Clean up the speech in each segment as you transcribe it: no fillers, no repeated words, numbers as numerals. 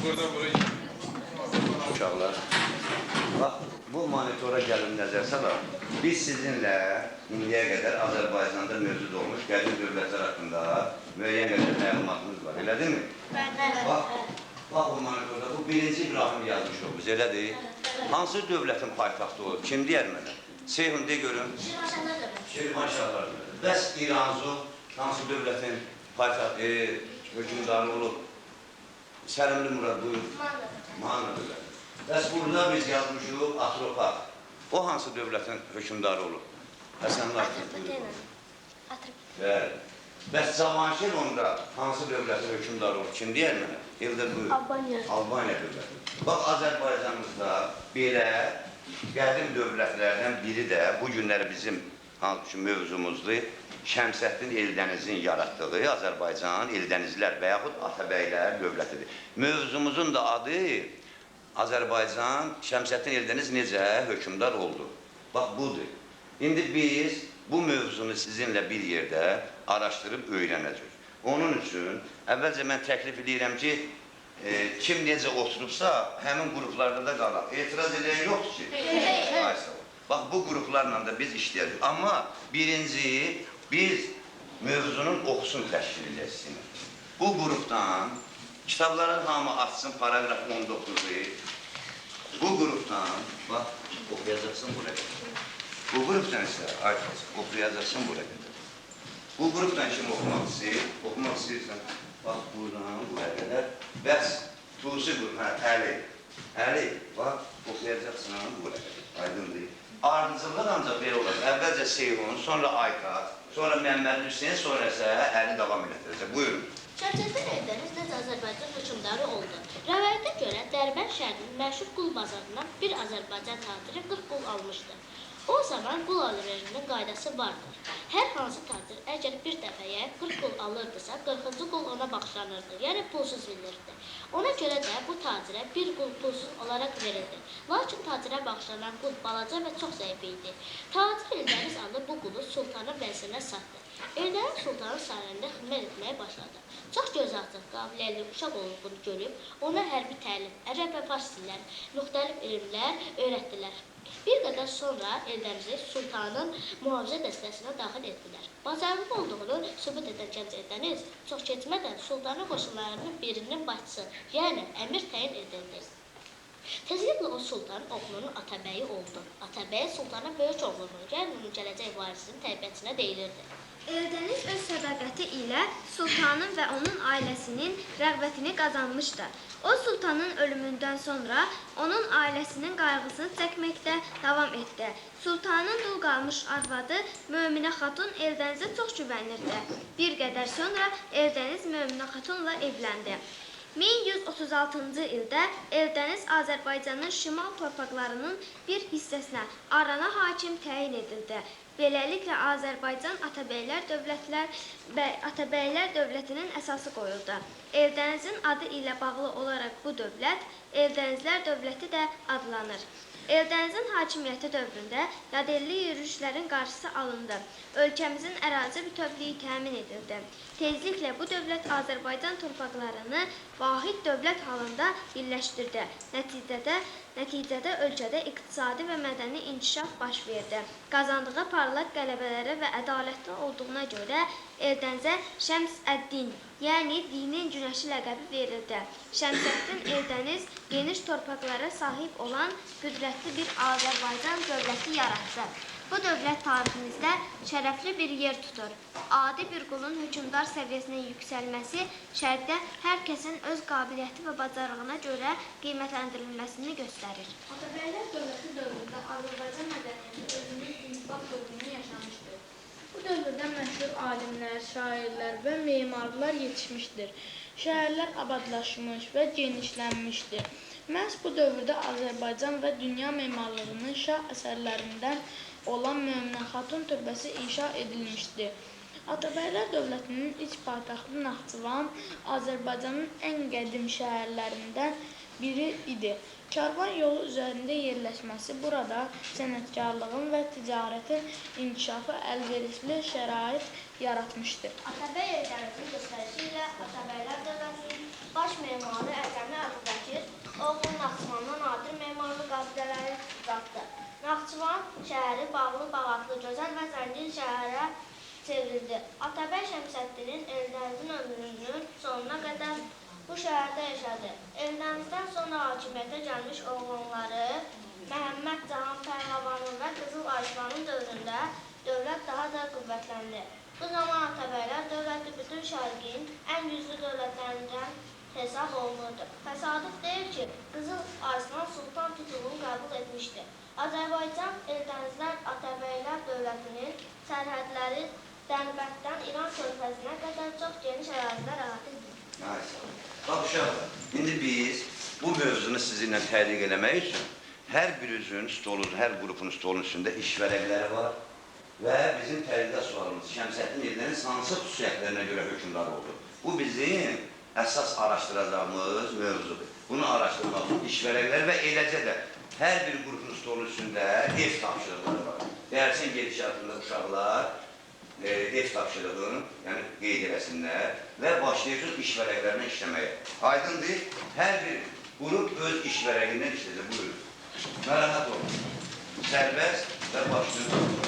buradan buraya. Uşaqlar, bax, bu monitora gəlin nəzər salaq. Biz sizinlə indiyə qədər Azərbaycanda mövcud olmuş qədim dövlətlər haqqında müəyyən qədər məlumatımız var, elədirmi? Bax, bu monitorda bu birinci İbrahim yazmış olmuş, elədir? Hansı dövlətin paytaxtı olub? Kim deyər mənə? Seyhun, de görün. Şirvanşahlar. Bəs İranzu hansı dövlətin paytaxtı, hökümdarı olub? Səlimli Murad, buyur. Manna dövləti. Bəs burada biz yazmışıq Atropat. O hansı dövlətin hökümdarı olub? Həsənlər. Bəli. Bəs Cavanşir onda hansı dövlətin hökümdarı olub? Kim deyər mənə? İldir buyur. Albaniya dövləti. Bax, Azərbaycanımızda belə qədim dövlətlərdən biri də bu günləri bizim mövzumuzdur. Şəmsəddin Eldənizin yaratdığı Azərbaycan Eldənizlər və yaxud Atabəylər dövlətidir. Mövzumuzun da adı Azərbaycan Şəmsəddin Eldəniz necə hökümdar oldu? Bax, budur. İndi biz bu mövzunu sizinlə bir yerdə araşdırıb öyrənəcək. Onun üçün əvvəlcə mən təklif edirəm ki, kim necə oturubsa, həmin qruplarda da qalaq. Etiraz edən yoxdur ki. Bax, bu qruplarla da biz işləyəcək. Amma birinci, biz mövzunun oxusun təşkil edəcəksin. Bu qrupdan, kitabların hamı açsın, paragraf 19-u. Bu qrupdan, bax, oxuyacaqsın buraya qədər. Bu qrupdan isə, oxuyacaqsın buraya qədər. Bu qrupdan kim oxumaq istəyirsən, bax, buradan, buraya qədər. Bəs, Tusi qrup, Əli, bax, oxuyacaqsın buraya qədər, aydındır. Ardıcılıq ancaq belə olar. Əvvəlcə Seyhun, sonra Aykat, sonra Məmməd Hüseyin, sonra isə Əli davam edəcək. Buyurun. Şəmsəddin Eldəniz necə Azərbaycan hökümdarı oldu? Rəvayətə görə Dərbənd şəhərinin məşhur qul bazarından bir Azərbaycan taciri 40 qul almışdı. O zaman qul alverinin qaydası vardır. Hər hansı tacir əgər bir dəfəyə 40 qul alırdısa, 40-cı qul ona bağışlanırdı, yəni pulsuz verilirdi. Ona görə də bu tacirə bir qul pulsuz olaraq verildi. Lakin tacirə bağışlanan qul balaca və çox zəif idi. Tacir Eldəniz adlı bu qulu sultanın vəzirinə satdı. Eldəniz sultanın sarayında xidmət etməyə başladı. Çox gözaltı, qabiliyyətli uşaq olduğunu görüb, ona hərbi təlim, ərəb və fars dilləri, müxtəlif elmlər öyrətdilər. Bir qədər sonra Eldənizi sultanın mühafizə dəstəsinə daxil etdilər. Bacarıqlı olduğunu sübut edən gənc Eldəniz çox keçmədən sultanın qoşunlarının birinin başçısı, yəni əmir təyin edildi. Tezliklə o sultanın oğlunun Atabəyi oldu. Atabəyi sultanın böyük oğlunun, yəni onun gələcək varisinin təbiətinə deyilirdi. Eldəniz öz sədaqəti ilə sultanın və onun ailəsinin rəğbətini qazanmışdı. O, sultanın ölümündən sonra onun ailəsinin qayğısını çəkməkdə davam etdi. Sultanın dul qalmış arvadı Möminə xatun Eldənizə çox güvənirdi. Bir qədər sonra Eldəniz Möminə xatunla evləndi. 1136-cı ildə Eldəniz Azərbaycanın şimal torpaqlarının bir hissəsinə Arana hakim təyin edildi. Beləliklə, Azərbaycan Atabəylər dövlətinin əsası qoyuldu. Eldənizin adı ilə bağlı olaraq bu dövlət Eldənizlər dövləti də adlanır. Eldənizin hakimiyyəti dövründə yadelli yürüyüşlərin qarşısı alındı. Ölkəmizin ərazi bütövlüyü təmin edildi. Tezliklə bu dövlət Azərbaycan torpaqlarını vahid dövlət halında birləşdirdi. Nəticədə ölkədə iqtisadi və mədəni inkişaf baş verdi. Qazandığı parlaq qələbələrə və ədalətli olduğuna görə Eldənizə Şəms-əd-Din, yəni dinin günəşi ləqəbi verildi. Şəmsəddin Eldəniz geniş torpaqlara sahib olan qüdrətli bir Azərbaycan dövləti yaratdı. Bu dövlət tariximizdə şərəfli bir yer tutur. Adi bir qulun hökümdar səviyyəsinə yüksəlməsi şərqdə hər kəsin öz qabiliyyəti və bacarığına görə qiymətləndirilməsini göstərir. Atabəylər dövləti dövründə Azərbaycan mədəniyyəti özünün intibaq dövrünü yaşamışdır. Bu dövrdə məşhur alimlər, şairlər və memarlar yetişmişdir. Şəhərlər abadlaşmış və genişlənmişdir. Məhz bu dövrdə Azərbaycan və dünya memarlığının şah əsərlərindən olan Möminə xatun türbəsi inşa edilmişdir. Atabəylər dövlətinin ilk paytaxtı Naxçıvan Azərbaycanın ən qədim şəhərlərindən biri idi. Karvan yolu üzərində yerləşməsi burada sənətkarlığın və ticarətin inkişafı əlverişli şərait yaratmışdır. Atabəy evlərinin göstərişi ilə Atabəylər dövlətinin baş memarı Əcəmi Əbubəkir oğlu Naxçıvandan nadir memarlıq abidələri uzatdı. Naxçıvan şəhəri bağlı, bağatlı, gözəl və zəngin şəhərə çevrildi. Atabəy Şəmsəddinin Eldənizin ömrünün sonuna qədər bu şəhərdə yaşadı. Eldənizdən sonra hakimiyyətə gəlmiş oğlanları Məhəmməd Cahan Pəhləvanın və Qızıl Arslanın dövründə dövlət daha da qüvvətləndi. Bu zaman Atabəylər dövləti bütün şərqin ən güclü dövlətlərindən hesab olunurdu. Təsadüf deyil ki, Qızıl Arslan Sultan titulunu qəbul etmişdi. Azərbaycan Eldənizlər Atabəylər dövlətinin sərhədləri Dərbənddən İran körfəzinə qədər çox geniş ərazilər əhatə edir. Bax uşaqlar, indi biz bu mövzunu sizinlə tədqiq eləmək üçün hər birinizin stolunun, hər qrupun stolunun üstündə iş vərəqləri var və bizim tədqiqat sualımız Şəmsəddin Eldəniz hansı xüsusiyyətlərinə görə hökmdar oldu. Bu bizim əsas araşdıracağımız mövzudur. Bunu araşdırmaq üçün iş vərəqləri və eləcə də hər bir qrupun stolunun üstündə ev tapşırıqları var. Dərsin gedişatında uşaqlar ev tapşırığını qeyd eləsinlər və başlayacaq iş vərəqlərinə işləməyə. Aydındır, hər bir qrup öz iş vərəqindən işləyəcək. Buyurun. Narahat olun. Sərbəst və başlayın.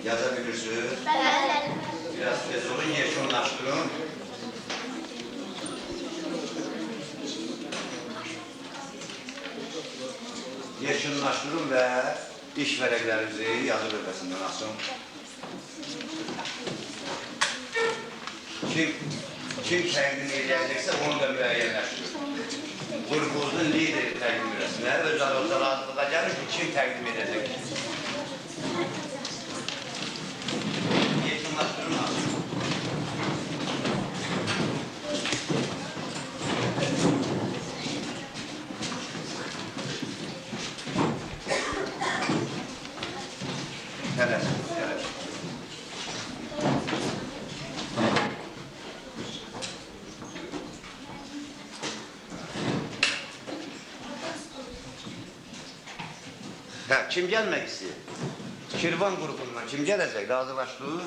Yazabilirsiniz. Biraz tez olun, yeşonlaştırın. Yeşonlaştırın ve iş vərəqlərinizi yazı bölgəsindən asın. Kim təqdim edəcəksə onu da müəyyənləşdirir. Qrupumuzun lideri təqdim edəsinə öz aranızda razılığa gəlir ki, kim təqdim edəcək. Yeşonlaşdırın asın. Tələsin. Hə, kim gəlmək istəyir? Şirvan qrupundan kim gələcək? Razılaşdıq?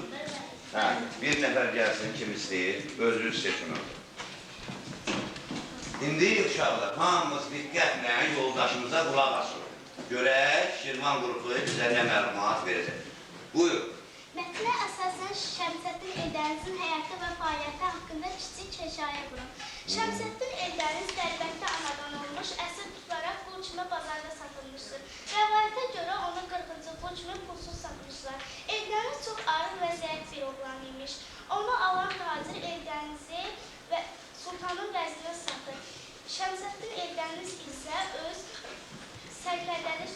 Hə, bir nəfər gəlsin, kim istəyir? Özünüz seçin onu. İndi uşaqlar, hamımız diqqətlə yoldaşımıza qulaq asın. Görək, Şirvan qrupu bizə nə məlumat verəcək. Buyur. Mətnə əsasən Şəmsəddin Eldənizin həyatı və fəaliyyəti haqqında kiçik hekayə qurun. Şəmsəddin Eldəniz Dərbətdə anadan olmuş, əsir tutaraq qul kimi bazarda satılmışdır. Rəvayətə görə onu 40-cı qul kimi pulsuz satmışlar. Eldəniz çox arıq və zəif bir oğlan imiş. Onu alan tacir Eldənizi və sultanın vəzinə satır. Şəmsəddin Eldəniz isə öz sərkərdəli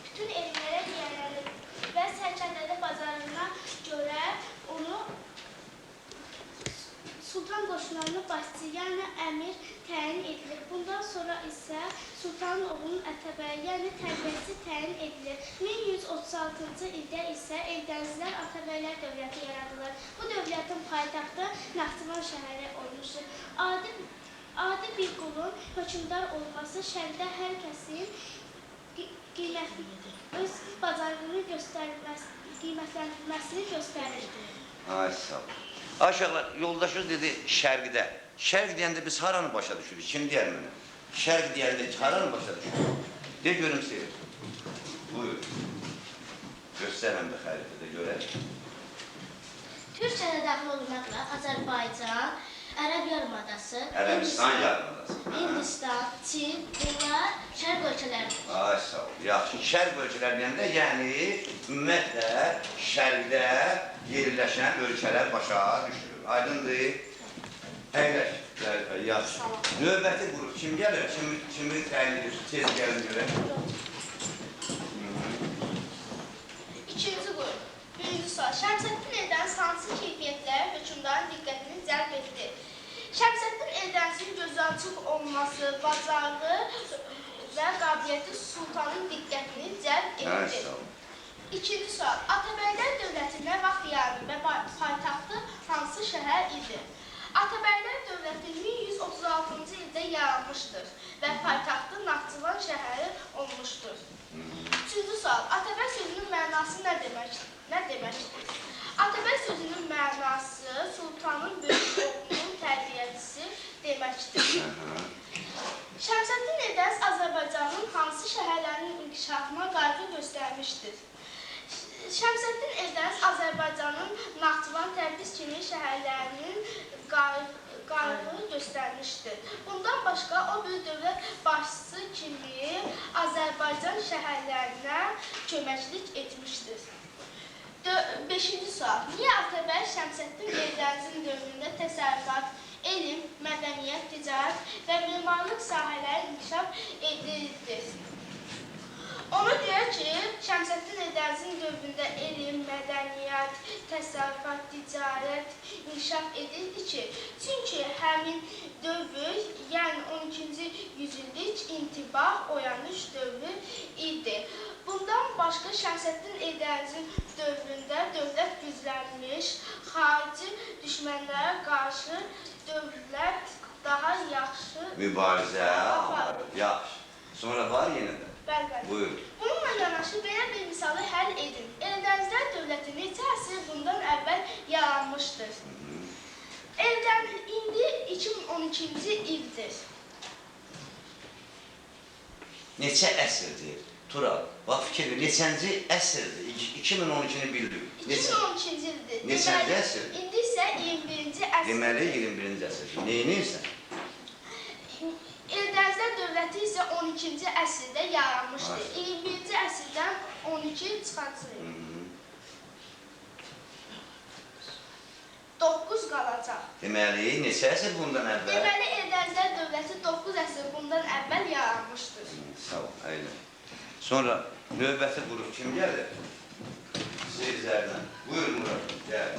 bütün elmlərə yiyələnir və sərkərdəli bazarına görə onu sultan qoşunlarının başçı, yəni əmir təyin edilir. Bundan sonra isə sultanın oğlunun ətəbəyi, yəni tərbiyəçi təyin edilir. 1136-cı ildə isə Eldənizlər Atabəylər dövləti yaradılır. Bu dövlətin paytaxtı Naxçıvan şəhəri olmuşdur. Adi bir qulun hökmdar olması şərqdə hər kəsin öz bazarını qiymətləndirməsini göstərir. Ay, sağ ol. Aşağılar, yoldaşınız dedi şərqdə. Şərq deyəndə biz haranı başa düşürük? Kim deyər mənə? Şərq deyəndə haranı başa düşürük? De görüm seyir. Buyur. Göstərəm də xəritədə görək. Türkiyədə daxil olmaqla Azərbaycan, Ərəb yarımadası, Ərəbistan yarımadası. Hindistan, Çin, bunlar şərq ölkələridir. Ay, sağ ol. Yaxşı, şərq ölkələr deyəndə, yəni ümumiyyətlə şərqdə yerləşən ölkələr başa düşürür. Aydındır. Əyləş, yaxşı. Növbəti qrup kim gəlir? Kimi təyin edir? Tez gəlin görək. İkinci qrup. Birinci sual. Şəmsəddin Eldəniz hansı keyfiyyətlər hökmdarın diqqətini cəlb etdi? Şəmsəddin Eldənizin gözü açıq olması, bacarığı və qabiliyyəti sultanın diqqətini cəlb etdi. İkinci sual. Atabəylər dövləti nə vaxt yarandı və paytaxtı hansı şəhər idi? Atabəylər dövləti 1136-cı ildə yaranmışdır və paytaxtı Naxçıvan şəhəri olmuşdur. Üçüncü sual. Atabəy sözünün mənası nə deməkdir? Atabəy sözünün mənası sultanın böyük oğlunun tərbiyəçisi deməkdir. Şəmsəddin Eldəniz Azərbaycanın hansı şəhərlərinin inkişafına qayğı göstərmişdir? Şəmsəddin Eldəniz Azərbaycanın Naxçıvan, Təbriz kimi şəhərlərinin qayğı göstərmişdir. Bundan başqa o bir dövlət başçısı kimi Azərbaycan şəhərlərinə köməklik etmişdir. Beşinci sual. Niyə Atabəy Şəmsəddin Eldənizin dövründə təsərrüfat, elm, mədəniyyət, ticarət və mimarlıq sahələri inkişaf edildi? Ona görə ki, Şəmsəddin Eldənizin dövründə elm, mədəniyyət, təsərrüfat, ticarət inkişaf edildi ki, çünki həmin dövr, yəni 12-ci yüzillik intibah, oyanış dövrü idi. Bundan başqa Şəmsəddin Eldənizin dövründə dövlət güclənmiş, xarici düşmənlərə qarşı dövlət daha yaxşı mübarizə aparır. Yaxşı. Sonra var yenə də. Bəli. Buyur. Bununla yanaşı belə bir misalı həll edin. Eldənizlər dövləti neçə əsr bundan əvvəl yaranmışdır? İndi 2012-ci ildir. Neçə əsrdir? Tural, bax fikir ver, neçənci əsrdir? 2012-ni bildik. 2012-ci ildir. Neçənci əsr? İndi isə 21-ci əsr. Deməli 21-ci əsrdir. Neyinirsən? Eldənizlər dövləti isə 12-ci əsrdə yaranmışdır. 21-ci əsrdən 12 çıxacaq. 9 qalacaq. Deməli, neçə əsr bundan əvvəl? Deməli, Eldənizlər dövləti 9 əsr bundan əvvəl yaranmışdır. Sağ ol, əylə. Sonra növbəti qrup kim gəlir? Seyircərdən. Buyur Murad, gəl.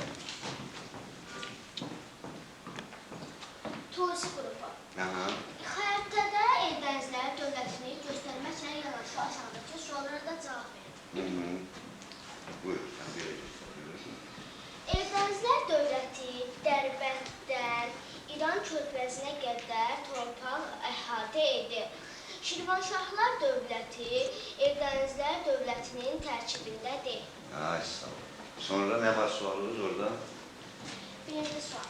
Tusi qrupu. Xəritədə Eldənizlər dövlətini göstərməklə yanaşı aşağıdakı suallara da cavab verin. Buyur, Eldənizlər dövləti Dərbətdən İran körfəzinə qədər torpaq əhatə edir. Şirvanşahlar dövləti Eldənizlər dövlətinin tərkibindədir. Ay sağ ol. Sonra ne var sualınız orada? Birinci sual.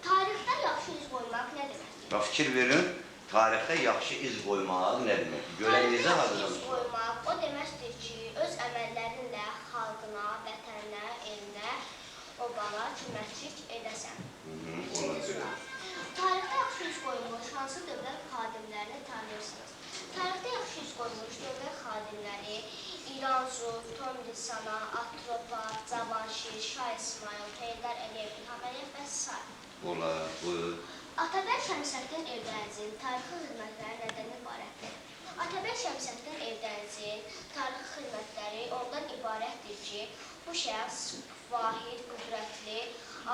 Tarixdə yaxşı iz qoymaq nə deməkdir? Bak fikir verin. Tarixte yaxşı iz qoymaq nə demək? Görevinizi Tarixdə iz hazırlamışsınız. qoymaq o deməkdir ki, öz əməllərinlə xalqına, vətəninə, elinə, obala köməkçilik edəsən. Ona görə. Tarixdə yaxşı iz qoymuş hansı dövlət xadimlərini tanıyırsınız? Tarixdə yaxşı iz qoymuş dövlət xadimləri İranzov, Tomrisana, Atropat, Cavanşir, Şah İsmail, Heydər Əliyev, İlham Əliyev və s. Ola, buyur. Atabəy Şəmsəddin Eldənizin tarixi xidmətləri nədən ibarətdir? Atabəy Şəmsəddin Eldənizin tarixi xidmətləri ondan ibarətdir ki, bu şəxs vahid, qüdrətli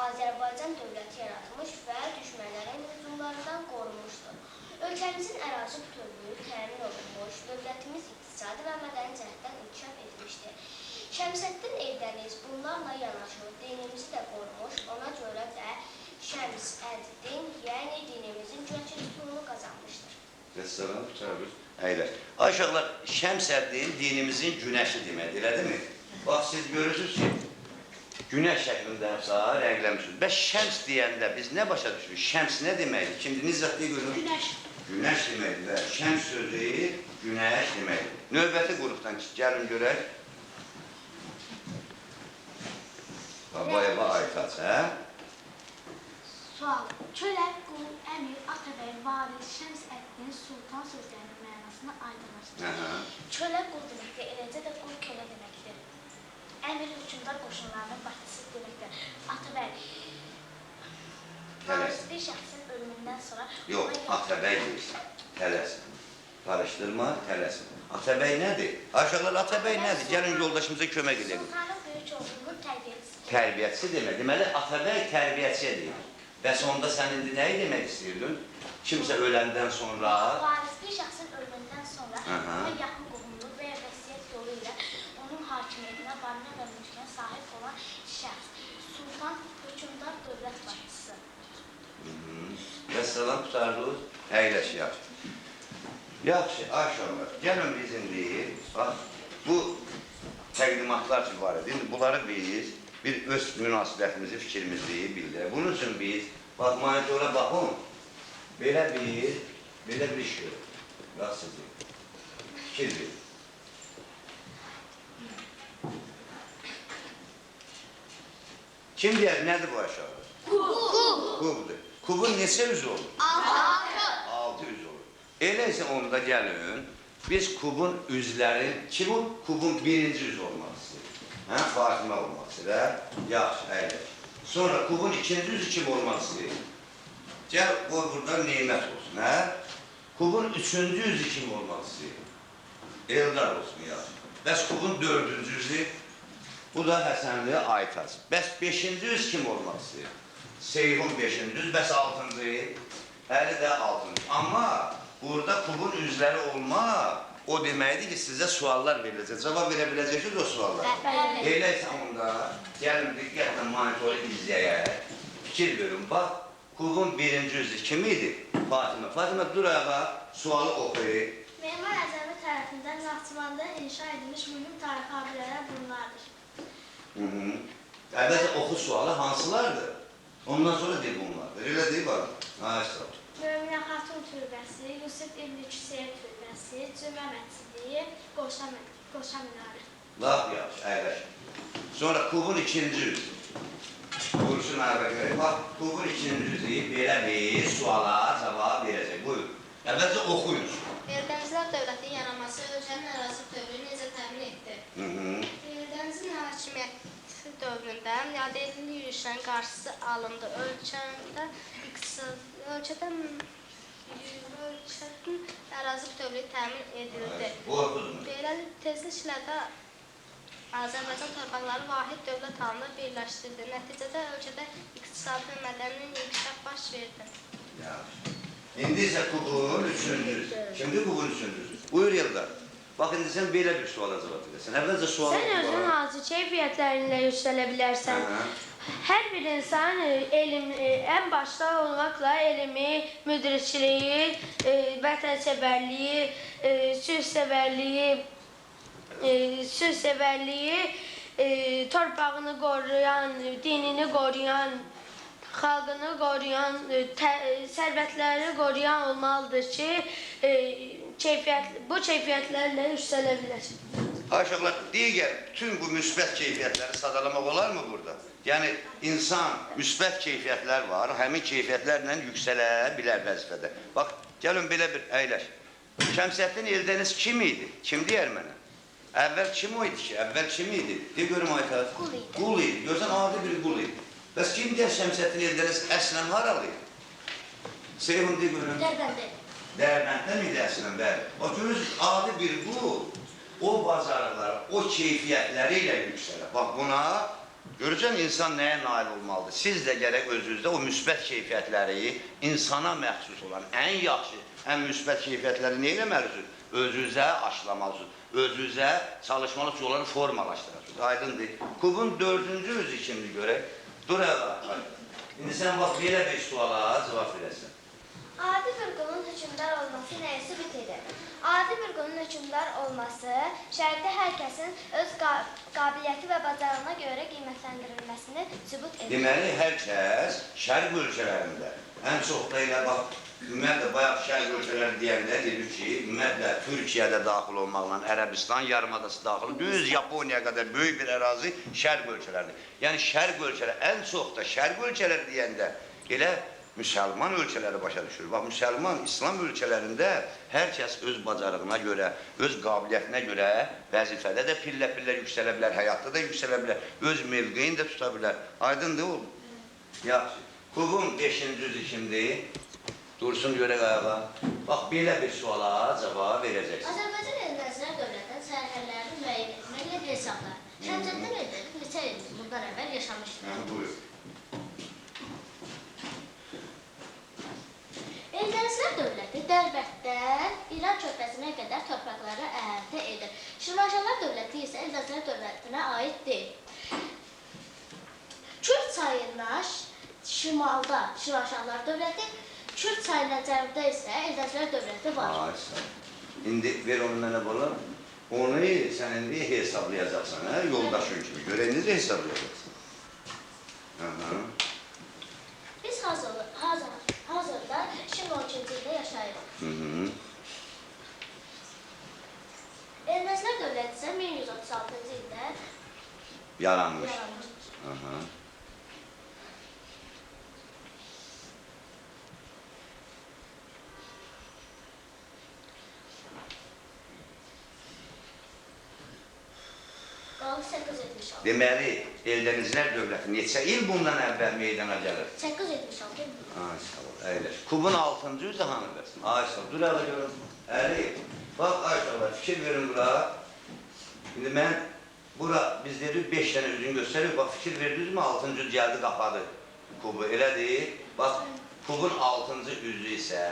Azərbaycan dövləti yaratmış və düşmənlərin hücumlarından qorumuşdur. Ölkəmizin ərazi bütövlüyü təmin olunmuş, dövlətimiz iqtisadi və mədəni cəhətdən inkişaf etmişdir. Şəmsəddin Eldəniz bunlarla yanaşı dinimizi də qorumuş, ona görə də Şəms əd-din, yəni dinimizin güvəçiliyini qazanmışdır. Rəssalam, tutarız. Əyləş. Aşağılar, Şəms əd-din dinimizin günəşi deməkdir, elə deyilmi? Bax, siz görürsünüz ki, günəş şəklindənsə rəngləmişsiniz. Bəs şəms deyəndə biz nə başa düşürük? Şəms nə deməkdir? Kimdir? Nizzətliyə görürük? Günəş. Günəş deməkdir və şəms sözü günəş deməkdir. Növbəti qrupdan gəlin görək. Babayeva Aytaç, hə? Sual. Çölək, qul, əmir, atabəy, varis, şəms əddin, sultan sözlərinin mənasını aydınlaşdırır. Çölək qul deməkdir, eləcə də qul kölə deməkdir. Əmir hökmdar qoşunlarının başçısı deməkdir. Atabəy, varis bir şəxsin ölümündən sonra... Yox, Atabəy deyirsən, tələsin. Qarışdırma, tələsin. Atabəy nədir? Aşağılar Atabəy nədir? Gəlin yoldaşımıza kömək edək. Sultanın böyük oğlunun tərbiyəçisi. Tərbiyəçisi demək. Deməli, Atabəy tərbiyəçiyə deyir. Bəs onda sən indi nəyi demək istəyirdin? Kimsə öləndən sonra... Varis bir şəxsin ölümündən sonra Aha. və yaxın qohumluq və ya vəsiyyət yolu ilə onun hakimiyyətinə, varına və mülkünə sahib olan şəxs. Sultan, hökmdar, dövlət başçısı. Vəssalam, qutardınız. Əyləş, yaxşı. Yaxşı, aşağılar. Gəlin biz indi, bax, bu təqdimatlar ki var idi. İndi bunları biz bir öz münasibətimizi, fikrimizi bildirək. Bunun üçün biz, bax, monitora baxın, belə bir iş görür. Bax, sizi. Fikir verin. Kim deyər, nədir bu aşağıda? Kubdur. Kubun neçə üzü olur? 6 üzü olur. Elə isə onda gəlin, biz kubun üzlərin, kubun birinci üzü olmaq istəyir? Hə, Fatimə olmaq istəyir, yaxşı, əyləş. Sonra kubun ikinci üzü kim olmaq istəyir? Gəl, qoy burada neymət olsun, hə? Kubun üçüncü üzü kim olmaq istəyir? Eldar olsun, yaxşı. Bəs kubun dördüncü üzü? Bu da Həsənli Aytaç. Bəs beşinci üz kim olmaq istəyir? Seyhun beşinci üz, bəs altıncı? Əli də altıncı. Amma burada kubun üzləri olmaq, o deməkdir ki, sizə suallar veriləcək. Cavab verə biləcəksiniz o suallara. Elə isə onda, gəlin diqqətlə monitoru izləyək. Fikir verin, bax, kubun birinci üzü kim idi? Fatimə. Fatimə, dur ayağa, sualı oxuyur. Memar Əzəmi tərəfindən Naxçıvanda inşa edilmiş mühüm tarixi abidələr bunlardır. Əvvəlcə oxu sualı hansılardır? Ondan sonra deyil bunlardır. Elə deyil var. Sağ ol. Möminə Xatun türbəsi, Yusuf İbn Küseyr türbəsi, Cümə məscidi, Qoşa minarə. Laf yaxşı, əyləş. Sonra kubun ikinci üzü. Vuruşun arada görək. Bax, kubun ikinci üzü belə bir suala cavab verəcək. Buyur. Əvvəlcə oxuyun. Eldənizlər dövlətinin yaranması ölkənin ərazi bütövlüyünü necə təmin etdi? Eldənizin hakimiyyəti dövründə yadelli yürüyüşlərin qarşısı alındı. Ölkədən ərazi bütövlüyü təmin edildi. Belə tezliklə də Azərbaycan torpaqları vahid dövlət halında birləşdirdi. Nəticədə ölkədə iqtisadi və mədəni inkişaf baş verdi. İndi isə kubun üçüncüsü. Kimdir kubun üçüncüsü? Buyur Yıldar. Bax, indi sən belə bir suala cavab verəsən. Əvvəlcə sualı... Sən özün hansı keyfiyyətlərinlə yüksələ bilərsən? Hər bir insan elm ən başda olmaqla elmi, müdrikliyi, vətənsevərliyi, sülhsevərliyi, torpağını qoruyan, dinini qoruyan, xalqını qoruyan, sərvətləri qoruyan olmalıdır ki, bu keyfiyyətlərlə yüksələ bilər. Aşıqlar, digər bütün bu müsbət keyfiyyətləri sadalamaq olar mı burada? Yəni, insan müsbət keyfiyyətlər var, həmin keyfiyyətlərlə yüksələ bilər vəzifədə. Bax, gəlin belə bir əyləş. Şəmsəddin Eldəniz kim idi? Kim deyər mənə? Əvvəl kim o idi ki? Əvvəl kim idi? De görüm Aytaq. Qul idi. Qul idi. Görsən, adi bir qul idi. Bəs kim deyər Şəmsəddin Eldəniz əslən haralı idi? Seyhun de görüm. Dərbəndə. Dərbənddən idi əslən, bəli. O görürsünüz, adi bir qul o bacarıqları, o keyfiyyətləri ilə yüksələr. Bax, buna görürsən, insan nəyə nail olmalıdır? Siz də gərək özünüzdə o müsbət keyfiyyətləri, insana məxsus olan ən yaxşı, ən müsbət keyfiyyətləri nə eləməlisiniz? Özünüzə aşılamalısınız, özünüzə çalışmalısınız, onları formalaşdırırsınız. Aydındır. Kubun 4-cü özü kimdir görək? Dur əvvəl. İndi sən bax, belə bir suala cavab verəsən. Adi bir qulun hökmdar olması nəyə sübut edir? Adi bir qulun hökmdar olması şəriətdə hər kəsin öz qabiliyyəti və bacarığına görə qiymətləndirilməsini sübut edir. Deməli, hər kəs şərq ölkələrində, ən çox da elə bax, ümumiyyətlə, bayaq şərq ölkələri deyəndə dedik ki, ümumiyyətlə, Türkiyədə daxil olmaqla Ərəbistan yarımadası daxil, düz Yaponiya qədər böyük bir ərazi şərq ölkələridir. Yəni, şərq ölkələri, ən çox da şərq ölkələri deyəndə elə müsəlman ölkələri başa düşür. Bax, müsəlman, İslam ölkələrində hər kəs öz bacarığına görə, öz qabiliyyətinə görə vəzifədə də pillə-pillə yüksələ bilər, həyatda da yüksələ bilər, öz mövqeyini də tuta bilər. Aydındır oğlum? Yaxşı. Kubun 5-ci üzü kimdir? Dursun görək ayağa. Bax, belə bir suala cavab verəcəksin. Azərbaycan Ermənilər dövlətinin sərhədlərini müəyyən etməklə hesablar. Şəmsəddin Eldəniz neçə il bundan əvvəl yaşamışdır? Buyur. Eldənizlər dövləti Dərbətdən İran körfəzinə qədər torpaqları əhatə edir. Şirvanşahlar dövləti isə Eldənizlər dövlətinə aid deyil. Kürd çayından şimalda Şirvanşahlar dövləti, Kürd çayından cənubda isə Eldənizlər dövləti var. İndi ver onu mənə bala. Onu sən indi hesablayacaqsan, yoldaşın kimi. Görək, necə hesablayacaqsan? Biz hazırda 2012-ci ildə yaşayırıq. Ermənilər dövləti isə 1136-cı ildə yaranmış. Qalıb 876. Deməli, Eldənizlər dövləti neçə il bundan əvvəl meydana gəlir? 876. Ay, sağ ol, əyləş. Kubun 6-cı üzü hanı versin? Ay, sağ ol, dur əvvəl görün. Əli, bax, ay, sağ ol, fikir verin bura. İndi mən, bura, biz dedik 5 dənə üzünü göstərir, bax, fikir verdiniz mi? 6-cı üz gəldi, qapadı kubu, elədir. Bax, kubun 6-cı üzü isə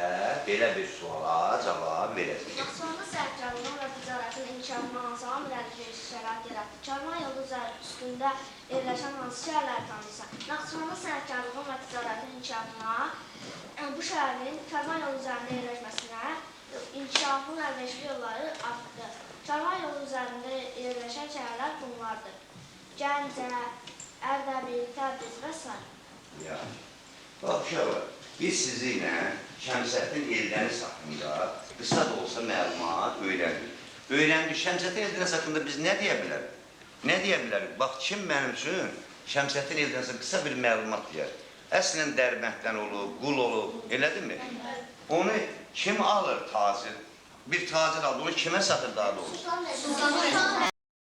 belə bir suala cavab verəcək. Naxçıvanda səhərkarlığın və ticarətin inkişafına hansı amillər şərait yaratdı? Karvan yolu üstündə yerləşən hansı şəhərləri tanıyırsan? Naxçıvanda səhərkarlığın və ticarətin inkişafına bu şəhərin karvan yolu üzərində yerləşməsinə inkişafın əlverişli yolları artdı. Karvan yolu üzərində yerləşən şəhərlər bunlardır. Gəncə, Ərdəbil, Təbriz və s. Bax, uşaqlar, biz sizinlə Şəmsəddin Eldəniz haqqında qısa da olsa məlumat öyrəndik. Öyrəndik, Şəmsəddin Eldəniz haqqında biz nə deyə bilərik? Nə deyə bilərik? Bax, kim mənim üçün Şəmsəddin Eldənizə qısa bir məlumat deyər? Əslən Dərbənddən olub, qul olub, elədirmi? Onu kim alır tacir? Bir tacir aldı, onu kimə satır daha doğrusu?